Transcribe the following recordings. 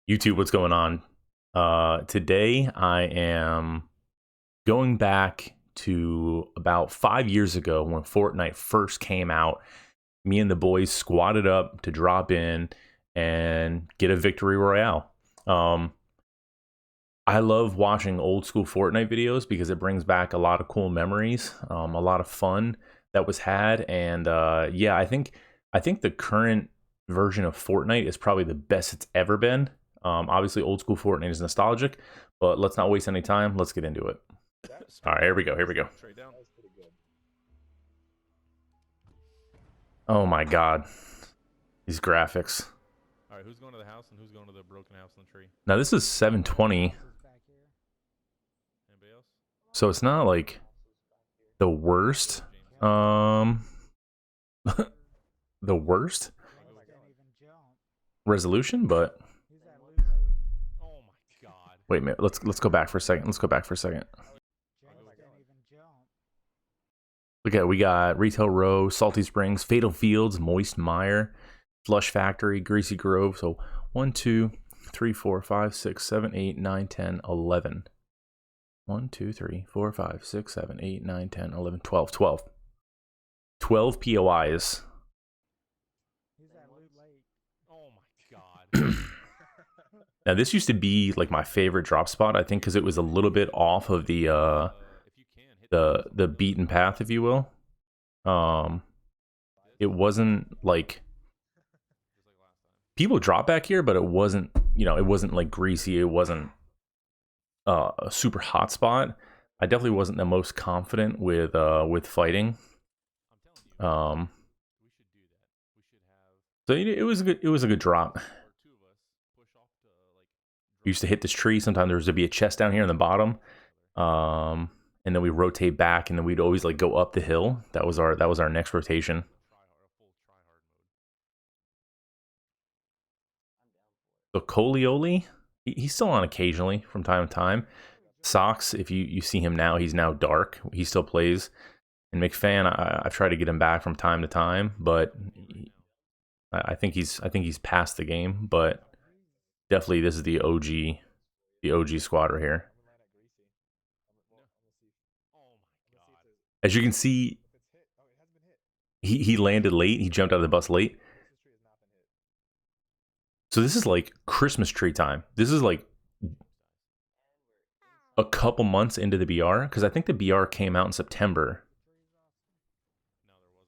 YouTube, what's going on? Today I am going back to about 5 years ago when Fortnite first came out. Me and the boys squatted up to drop in and get a victory royale. Um, I love watching old school Fortnite videos because it brings back a lot of cool memories, a lot of fun that was had, and yeah, I think the current version of Fortnite is probably the best it's ever been. Obviously, old school Fortnite is nostalgic, but let's not waste any time. Let's get into it. All right, here we go. Here we go. Oh my god, these graphics. All right, who's going to the house and who's going to the broken house in the tree? Now this is 720, Anybody else? so it's not like the worst. Um, the worst resolution, but Oh my god. wait a minute. Let's go back for a second. Let's go back for a second. We got Retail Row, Salty Springs, Fatal Fields, Moist Mire, Flush Factory, Greasy Grove. So 1, 2, 3, 4, 5, 6, 7, 8, 9, 10, 11. 1, 2, 3, 4, 5, 6, 7, 8, 9, 10, 11, 12. 12 POIs. Oh my god. Now this used to be like my favorite drop spot, I think, because it was a little bit off of If you can hit the beaten path, if you will. It wasn't like people drop back here, but it wasn't, it wasn't like greasy. It wasn't a super hot spot. I definitely wasn't the most confident with fighting. I'm telling you, Um, we should do that. We should have so it was a good drop. or two of us push off to like We used to hit this tree. Sometimes there was to be a chest down here in the bottom. And then we rotate back, and then we'd always like go up the hill. That was our next rotation. full try hard So Colioli, he's still on occasionally from time to time. Socks, if you see him now, he's now dark. He still plays. And McFan, I've tried to get him back from time to time, but I think he's past the game. But definitely, this is the OG squad right here. mode. No. Oh my god. As you can see, he landed late. He jumped out of the bus late. So this is like Christmas tree time. This is like a couple months into the BR because I think the BR came out in September.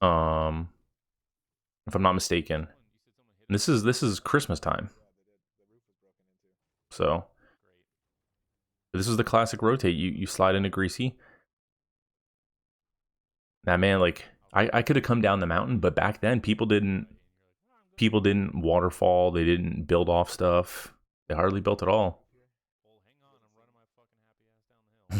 No, there wasn't. Um, if I'm not mistaken. And this is Christmas time. So Great. this is the classic rotate. You slide into greasy. Now, man, like I could have come down the mountain, but back then people didn't waterfall. They didn't build off stuff. They hardly built at all. Well, hang on. I'm running my fucking happy ass down the hill.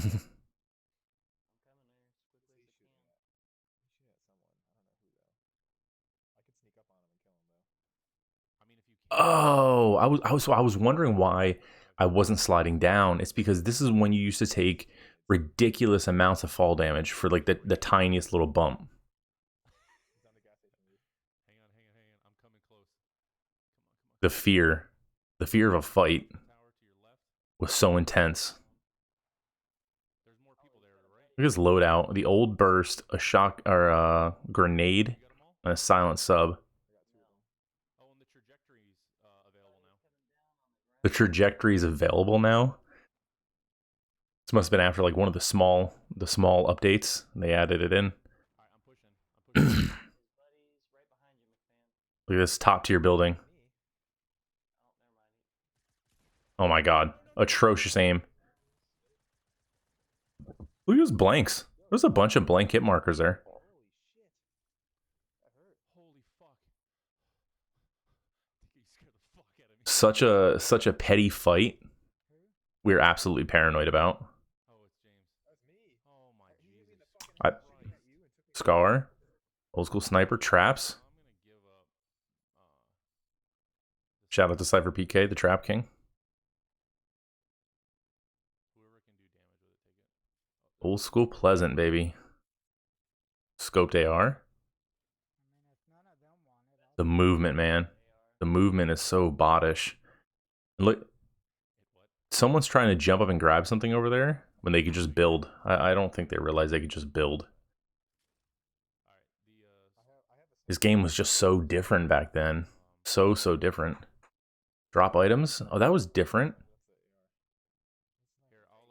I mean, if you can. Oh, I was wondering why I wasn't sliding down. It's because this is when you used to take ridiculous amounts of fall damage for like the tiniest little bump. Hang on, hang on, hang on. I'm coming close. The fear, the fear of a fight Tower to your left. was so intense. There's more people there, right? Look at this loadout: the old burst, a shock or a grenade, You got them all? and a silent sub. Oh, and the trajectory's available now. The trajectory is available now. This must have been after like one of the small updates. They added it in. All right, I'm pushing. I'm pushing. Look at this top tier building. Oh my god, atrocious aim. Look at those blanks. There's a bunch of blank hit markers there. Holy fuck. He scared the fuck out of me. Such a petty fight. We're absolutely paranoid about. Oh, it's James. That's me. Oh my Jesus. I, Scar, old school sniper traps. I'm gonna give up. Shout out to Cypher PK, the trap king. Whoever can do damage with it, take it. Old school pleasant, baby. Scoped AR. The movement, man. The movement is so bottish. Look, What? someone's trying to jump up and grab something over there when they could just build. I don't think they realize they could just build. All right. This game was just so different back then. So different. Drop items. Oh, that was different. Here, I'll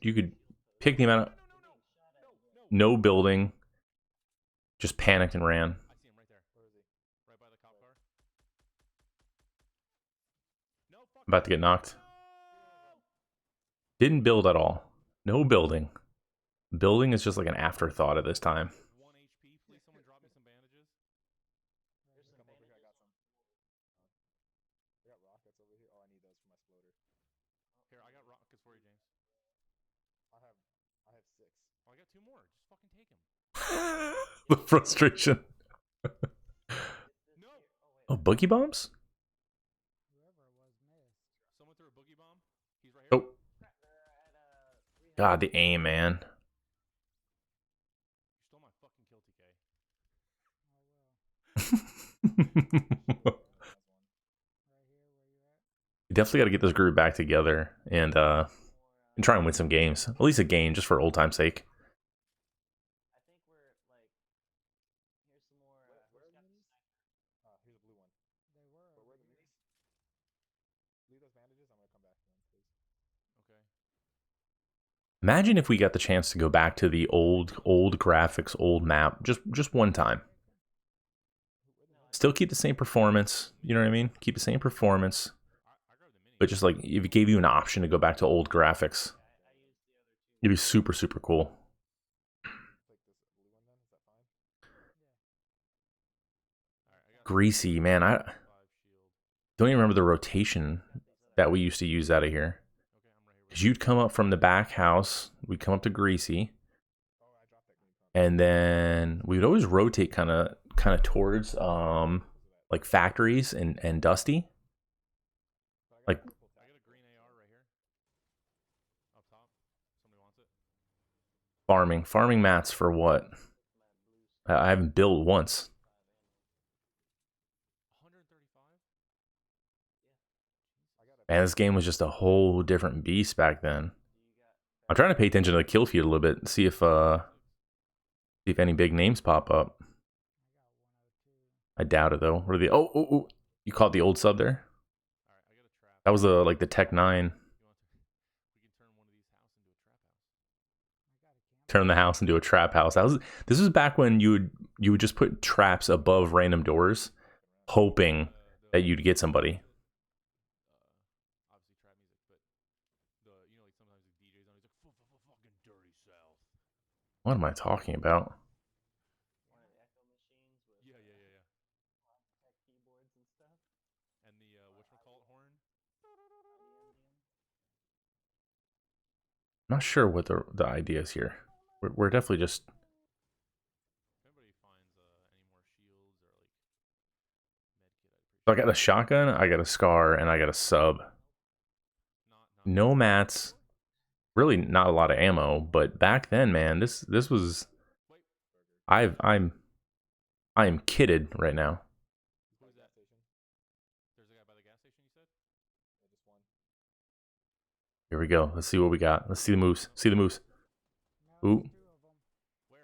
You could pick the amount of no. no building. Just panicked and ran. I see him right there. Where is he? Right by the cop car. No fuck. About to get knocked. No! Didn't build at all. No building. Building is just like an afterthought at this time. 1 HP. Please, someone drop me some bandages. Come over here, I got some. I got rockets over here. Oh, I need those for my exploder. Here, I got rockets for you, James. I have six. Oh, I got 2 more. Just fucking take them. The frustration. No. Oh, boogie bombs? Someone threw a boogie bomb. He's right here. Oh. God, the aim, man. You stole my fucking kill, TK. You definitely got to get this group back together and try and win some games. At least a game, just for old time's sake. Here's a blue one. But where are the minis? Leave those bandages. I'm gonna come back to them, please. Okay. Imagine if we got the chance to go back to the old graphics, old map, just one time. Still keep the same performance, you know what I mean? Keep the same performance, I grabbed the mini. but just like if it gave you an option to go back to old graphics, it'd be super cool. Take this blue one then. Is that fine? All right, I got Greasy, man. I 5 shield. don't even remember the rotation that we used to use out of here. Okay, I'm right here. Because you'd come up from the back house, we'd come up to Greasy, Oh, I dropped that green pump. and then we would always rotate kind of towards like factories and Dusty. Like I got a green AR right here. Up top. Somebody wants it. farming mats for what? I haven't built once. 135. Man, this game was just a whole different beast back then. I'm trying to pay attention to the kill feed a little bit, see if any big names pop up. I doubt it though. What are the oh, you caught the old sub there? All right, I got a trap. That was like the Tech 9. You want to? We can turn one of these houses into a trap house. Turn the house into a trap house. This was back when you would just put traps above random doors, hoping that you'd get somebody. Obviously trap music, but like sometimes the DJs on, he's like fucking dirty south. What am I talking about? Yeah. And the whatchamacallit horn. I'm not sure what the idea is here. We're definitely just. If anybody finds any more shields or like medkit, So I got a shotgun, I got a scar, and I got a sub. No mats. Really not a lot of ammo, but back then, man, this was. I am kitted right now. Who is that? There's a guy by the gas station, you said? Yeah, just one. Here we go. Let's see what we got. Let's see the moves. See the moves. Ooh. Where?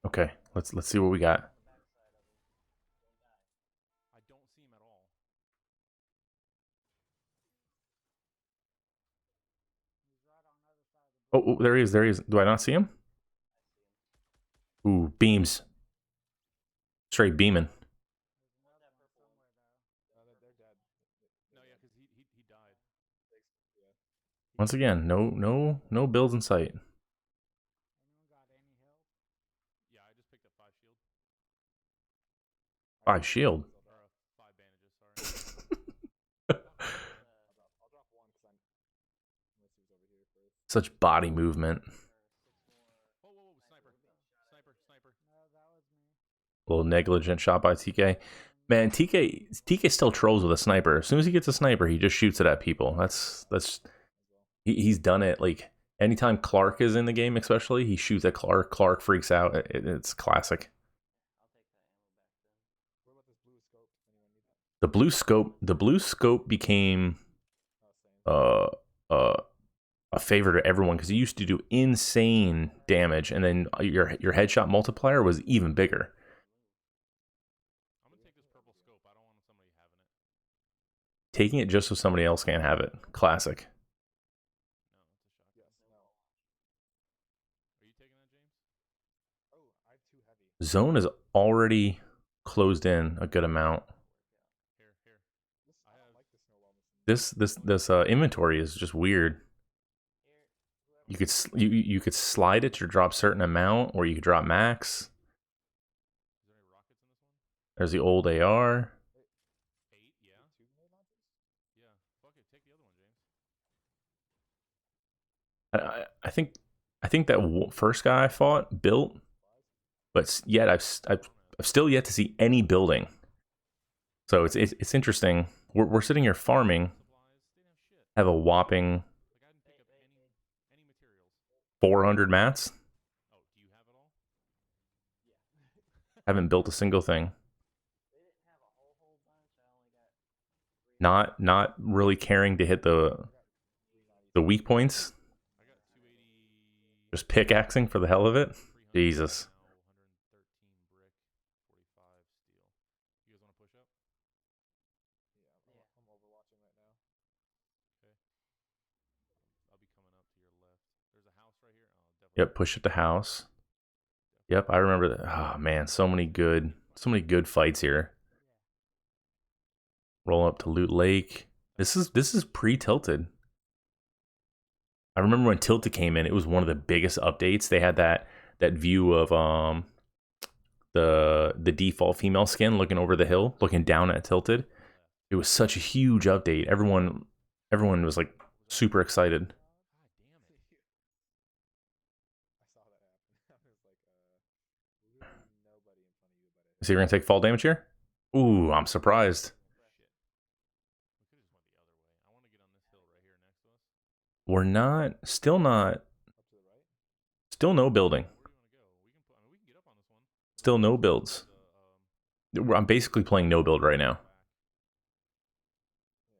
Okay. Let's see what we got. I don't see him at all. Oh, there he is. There he is. Do I not see him? Ooh, beams. Straight beaming. They're dead. No, yeah, because he died. Yeah. Once again, no builds in sight. Yeah, I just picked up 5 shield. 5 shield. Or 5 bandages, sorry. I'll drop one because unless he was over here first. Such body movement. Whoa, sniper. A little negligent shot by TK. Man, TK still trolls with a sniper. As soon as he gets a sniper, he just shoots it at people. He's done it. Like anytime Clark is in the game, especially, he shoots at Clark. Clark freaks out. It's classic. What about this blue scope? Anyone need The blue scope became Oh, same. uh a favor to everyone because it used to do insane damage, and then your headshot multiplier was even bigger. I'm gonna take this purple scope. I don't want somebody having it. Taking it just so somebody else can't have it. Classic. No, it's a shotgun. Yes, no. Are you taking that, James? Oh, I have too heavy. Zone is already closed in a good amount. Here. This, I I don't have. like the snowball machine. This inventory is just weird. You could slide it to drop certain amount, or you could drop max. Is there any rockets in this one? There's the old AR. 8, yeah. Two grenade launchers? Yeah. Fuck it. Take the other one, James. I think that first guy I fought built, but yet I've still yet to see any building. So it's interesting. We're sitting here farming, Supplies. They didn't have shit. have a whopping Like I didn't pick up any materials. 400 mats. Oh, do you have it all? Haven't built a single thing. Not really caring to hit the weak points. I got 280. Just pickaxing for the hell of it. 300 Jesus. now, 113 brick, 45 steel. You guys want to push up? Yeah, I'm overwatching right now. Okay. I'll be coming up to your left. There's a house right here. Oh, definitely. Yep, push at the house. Yep, I remember that. Oh man, so many good fights here. Roll up to Loot Lake. This is pre-tilted. I remember when Tilted came in, it was one of the biggest updates. They had that view of the default female skin looking over the hill, looking down at Tilted. It was such a huge update. Everyone was like super excited. God damn it. I saw that happen. I was like, literally nobody in front of you but So you're gonna take fall damage here? Ooh, I'm surprised. Shit. We could have just went the other way. I want to get on this hill right here next to us. We're not, still not, up to the right. still no building. Where do you want to go? We can put. I mean, we can get up on this one. Still no builds. I'm basically playing no build right now.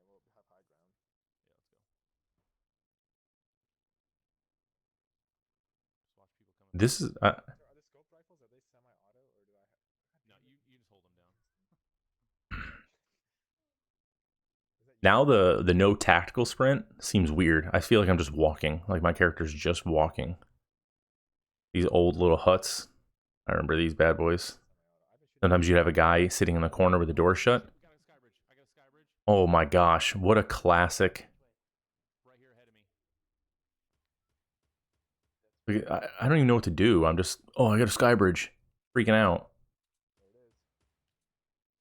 Yeah, we'll have high ground. Yeah, let's go. Just watch people coming. This is Are the scope rifles, are they semi-auto or do I have? No, you just hold them down. now the no tactical sprint seems weird. I feel like I'm just walking, like my character's just walking. These old little huts. I remember these bad boys. Sometimes you'd have a guy sitting in the corner with the door shut. We got a sky bridge. I got a sky bridge Oh my gosh, what a classic. right here ahead of me. I don't even know what to do. I'm just, oh, I got a sky bridge. Freaking out. There it is.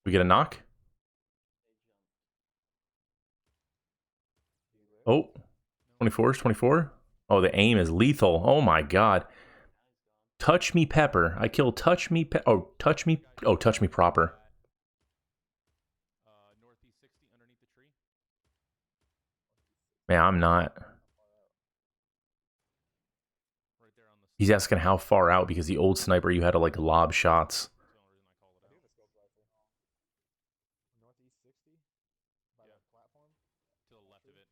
We get a knock? Do you live? Oh, 24 is 24. Oh, the aim is lethal. Oh my god. Touch me pepper. I killed touch me oh, touch me. Oh, touch me proper. Northeast 60 underneath the tree. Man, I'm not. Right there on the. He's asking how far out because the old sniper you had to like lob shots. That's the only reason I called it I do out. have a scope rifle. Northeast 60 by Yeah. the platform. To the left of it.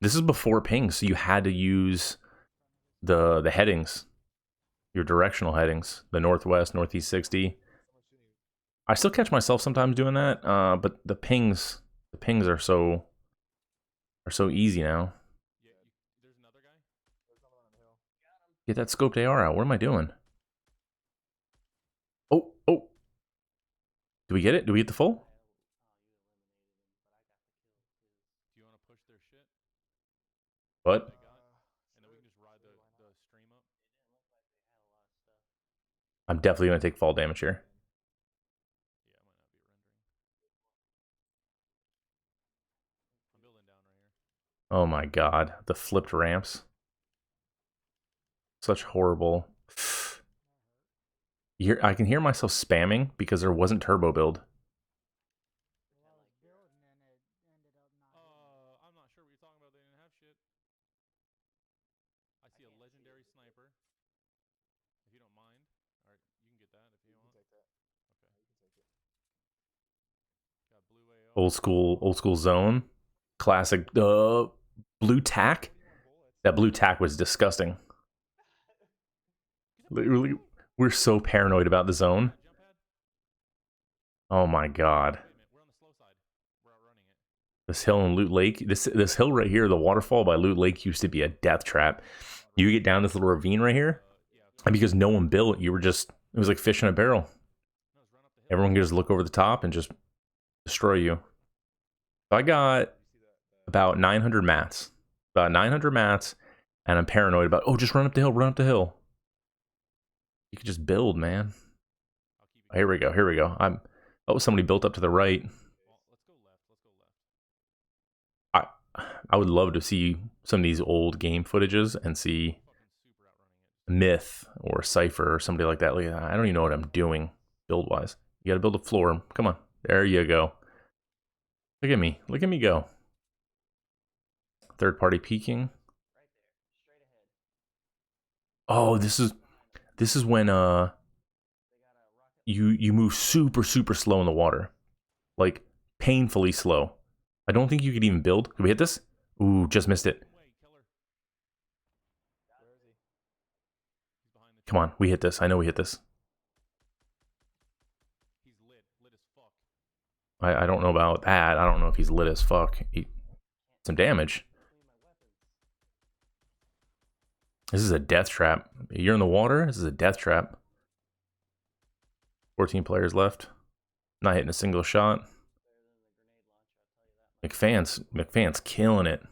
This is before ping, so you had to use the headings, your directional headings, the northwest, northeast 60. Someone shooting you. I still catch myself sometimes doing that, but the pings are so easy now. Yeah. There's another guy. There's another one on the hill. Get that scoped AR out. What am I doing? Oh. Do we get it? Do we get the full? Do you want to push their shit? What? They got. And then we can just ride the stream up. I'm definitely going to take fall damage here. Yeah, it might not be rendering. I'm building down right here. Oh my god. The flipped ramps. Such horrible. I can hear myself spamming because there wasn't turbo build. I'm not sure what you're talking about. They didn't have shit. I see a legendary sniper. If you don't mind. Alright, you can get that if you You can want. take that. Okay. Yeah, you can take it. Got blue AR. Old school zone. Classic blue tack. That blue tack was disgusting. Literally, we're so paranoid about the zone. Jump pad. Oh my god. Wait a minute. We're on the slow side. We're outrunning it. This hill in Loot Lake, this hill right here, the waterfall by Loot Lake used to be a death trap. You get down this little ravine right here, Yeah. and because no one built, you were just, it was like fish in a barrel. No, just run up the hill. Everyone could just look over the top and just destroy you. So I got about 900 mats. About 900 mats, and I'm paranoid about, oh, just run up the hill, run up the hill. You could just build, man. I'll keep Oh, here we go, here we go. Oh, somebody built up to the right. Well, let's go left. Let's go left. I would love to see some of these old game footages and see Fucking super outrunning it. Myth or Cypher or somebody like that. Like, I don't even know what I'm doing build wise. You got to build a floor. Come on, there you go. Look at me. Look at me go. Third party peeking. Oh, this is when you move super slow in the water, like painfully slow. I don't think you could even build. Can we hit this? Ooh, just missed it. Way, killer. Where is he? He's behind the Come on, we hit this. I know we hit this. He's lit. Lit as fuck. I don't know about that. I don't know if he's lit as fuck. Some damage. This is a death trap. You're in the water. This is a death trap. 14 players left. Not hitting a single shot. McFan's killing it.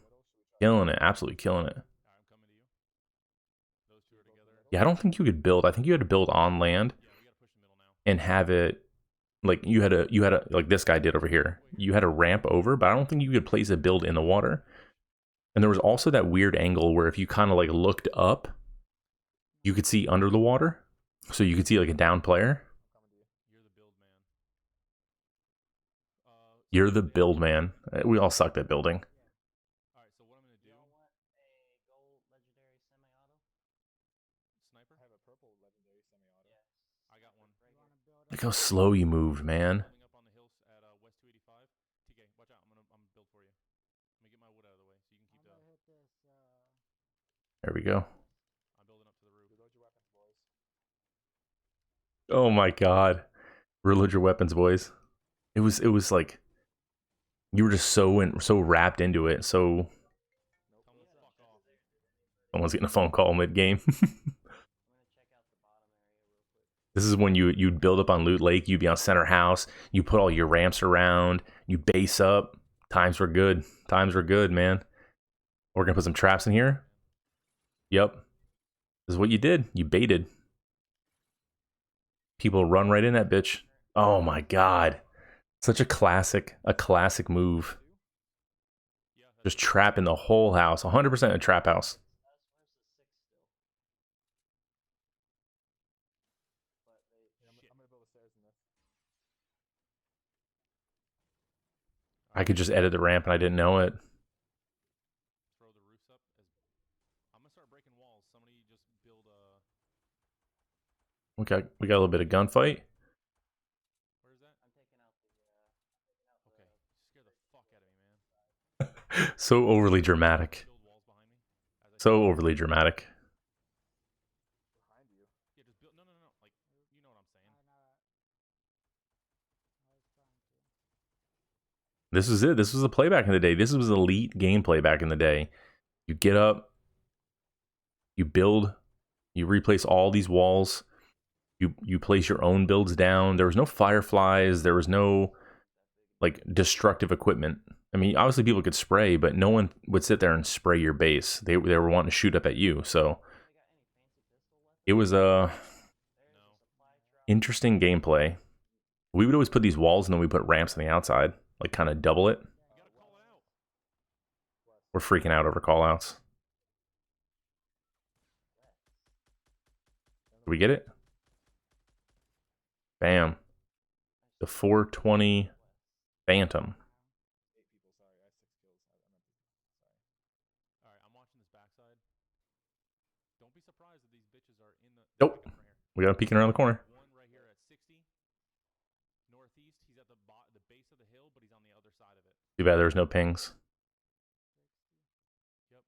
Killing it. Absolutely killing it. Alright, I'm coming to you. Those two are together. Yeah, I don't think you could build. I think you had to build on land Yeah, we gotta push the middle now. and have it like you had a like this guy did over here. You had a ramp over, but I don't think you could place a build in the water. And there was also that weird angle where if you kind of like looked up, you could see under the water. So you could see like a down player. You're the build man. You're the build man. We all sucked at building. Alright, so what I'm gonna do. Sniper? I have a purple legendary semi-auto. I got one. Look how slow you moved, man. Building up on the hills at West 285. TK, watch out. I'm gonna build for you. Let me get my wood out of the way so you can keep the. There we go. I'm building up to the roof. Reload your weapons, boys. Oh my god. Reload your weapons, boys. It was like you were just so wrapped into it. So Tell them to fuck off. someone's getting a phone call mid game. This is when you'd build up on Loot Lake. You'd be on center house. You put all your ramps around. You base up. Times were good. Times were good, man. We're gonna put some traps in here. Yep. This is what you did. You baited. People run right in that bitch. Oh my god. Such a classic move. Yeah, Just trapping the whole house. 100% a trap house. I'm gonna build the stairs in this. I could just edit the ramp and I didn't know it. throw the roofs up. I'm gonna start breaking walls. Somebody just build a. We got a little bit of gunfight. Where is that? Okay, scare the fuck out of me, man. So overly dramatic. Build walls behind me. As I So overly dramatic. Behind you. Yeah, just build. No. Like, you know what I'm saying. This is it. This was the play back in the day. This was elite gameplay back in the day. You get up, you build, you replace all these walls, you place your own builds down. There was no fireflies, there was no like destructive equipment. I mean, obviously people could spray, but no one would sit there and spray your base. They were wanting to shoot up at you. So it was a No. interesting gameplay. We would always put these walls and then we put ramps on the outside, like kind of double it. You gotta call it out. We're freaking out over callouts. Did we get it? Bam. The 420 Phantom. 8 people, sorry. I have 6 kills. I meant to. Sorry. Alright, I'm watching this backside. Don't be surprised if these bitches are in the. Nope. I got 'em right here. We got him peeking around the corner. One right here at 60. Northeast. He's at the base of the hill, but he's on the other Too bad there's no pings. Yep.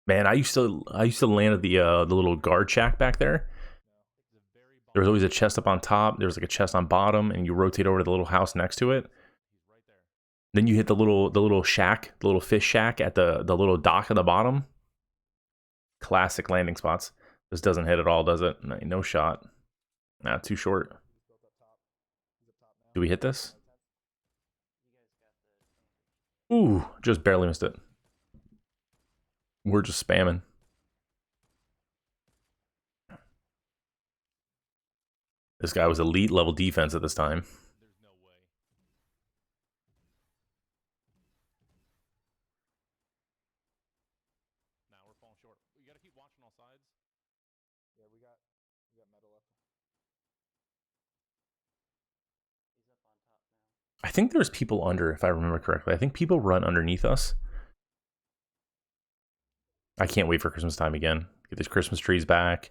Man, I used to land at the little guard shack back there. The very There was bottom. always a chest up on top. There was like a chest on bottom, and you rotate over to the little house next to it. He's right there. Then you hit the little shack, the little fish shack at the little dock at the bottom. Classic landing spots. This doesn't hit at all, does it? No shot. Nah, too short. He's built up top. He's up top now. Do we hit this? Right 10. Ooh, just barely missed it. We're just spamming. This guy was elite level defense at this time. There's no way. Nah, we're falling short. You gotta keep watching all sides. Yeah, we got metal up. I think there's people under, if I remember correctly. I think people run underneath us. I can't wait for Christmas time again. Get these Christmas trees back.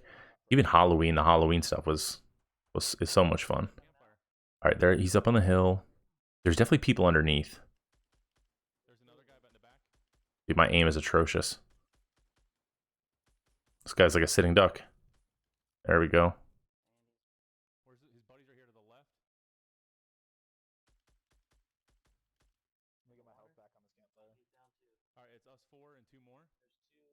Even Halloween, the Halloween stuff is so much fun. Campfire. All right, there he's up on the hill. There's definitely people underneath. There's another guy in the back. Dude, my aim is atrocious. This guy's like a sitting duck. There we go. Where's his buddies right here to the left? Let me get my health back on this campfire. All right, it's us 4 and 2 more. Okay.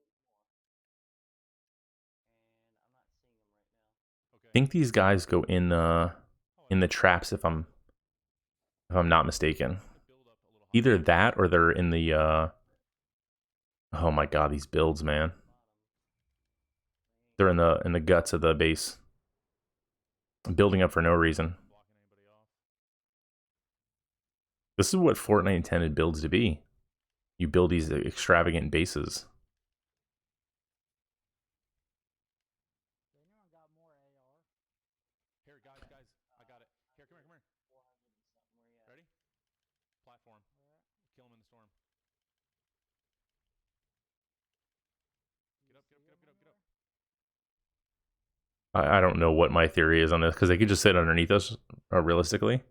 I think these guys go in the traps if I'm not mistaken. Build up a little higher. Either that or they're in the oh my god, these builds, man. They're in the guts of the base. Building up for no reason. Blocking anybody off. This is what Fortnite intended builds to be. You build these extravagant bases. Here, guys, I got it. Here, come here. Ready? Platform. Kill him in the storm. Get up. I don't know what my theory is on this, because they could just sit underneath us, realistically,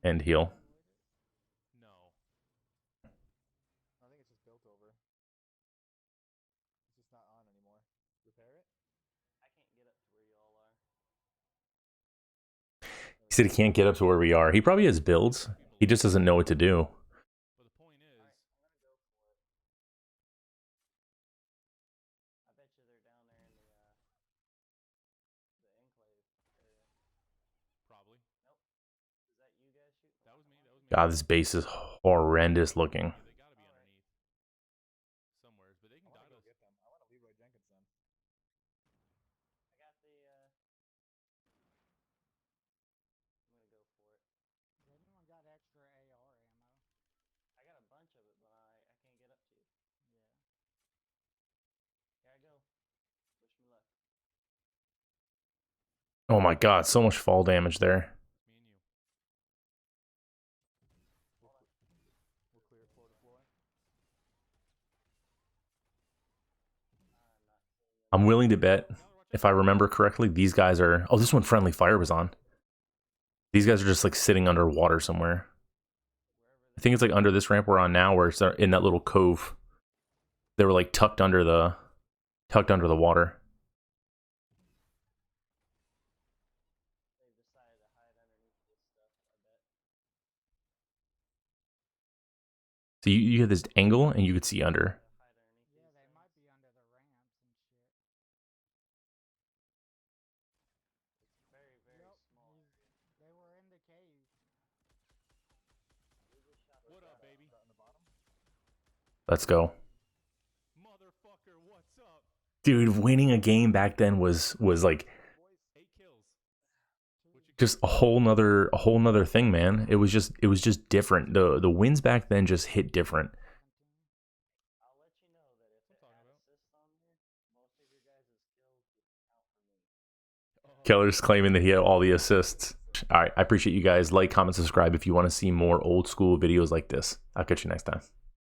and heal. No. I think it's just built over. It's just not on anymore. Repair it? He said he can't get up to where we are. He probably has builds. He just doesn't know what to do. But the point is, probably. That was me. God, this base is horrendous looking. They gotta be underneath somewhere, but they can I want dive to go us. get them. I want to Leroy Jenkins them. Oh my god, so much fall damage there. Me and you. We'll clear floor to floor. I'm willing to bet, if I remember correctly, these guys are... Oh, this one friendly fire was on. These guys are just like sitting underwater somewhere. I think it's like under this ramp we're on now, where it's in that little cove. They were like tucked under the water. So you have this angle and you could see under. What up, baby? Let's go. Motherfucker, what's up? Dude, winning a game back then was like 8 kills. What you just a whole nother thing, man. It was just different. The wins back then just hit different. Keller's claiming that he had all the assists. All right, I appreciate you guys. Like, comment, subscribe if you want to see more old school videos like this. I'll catch you next time.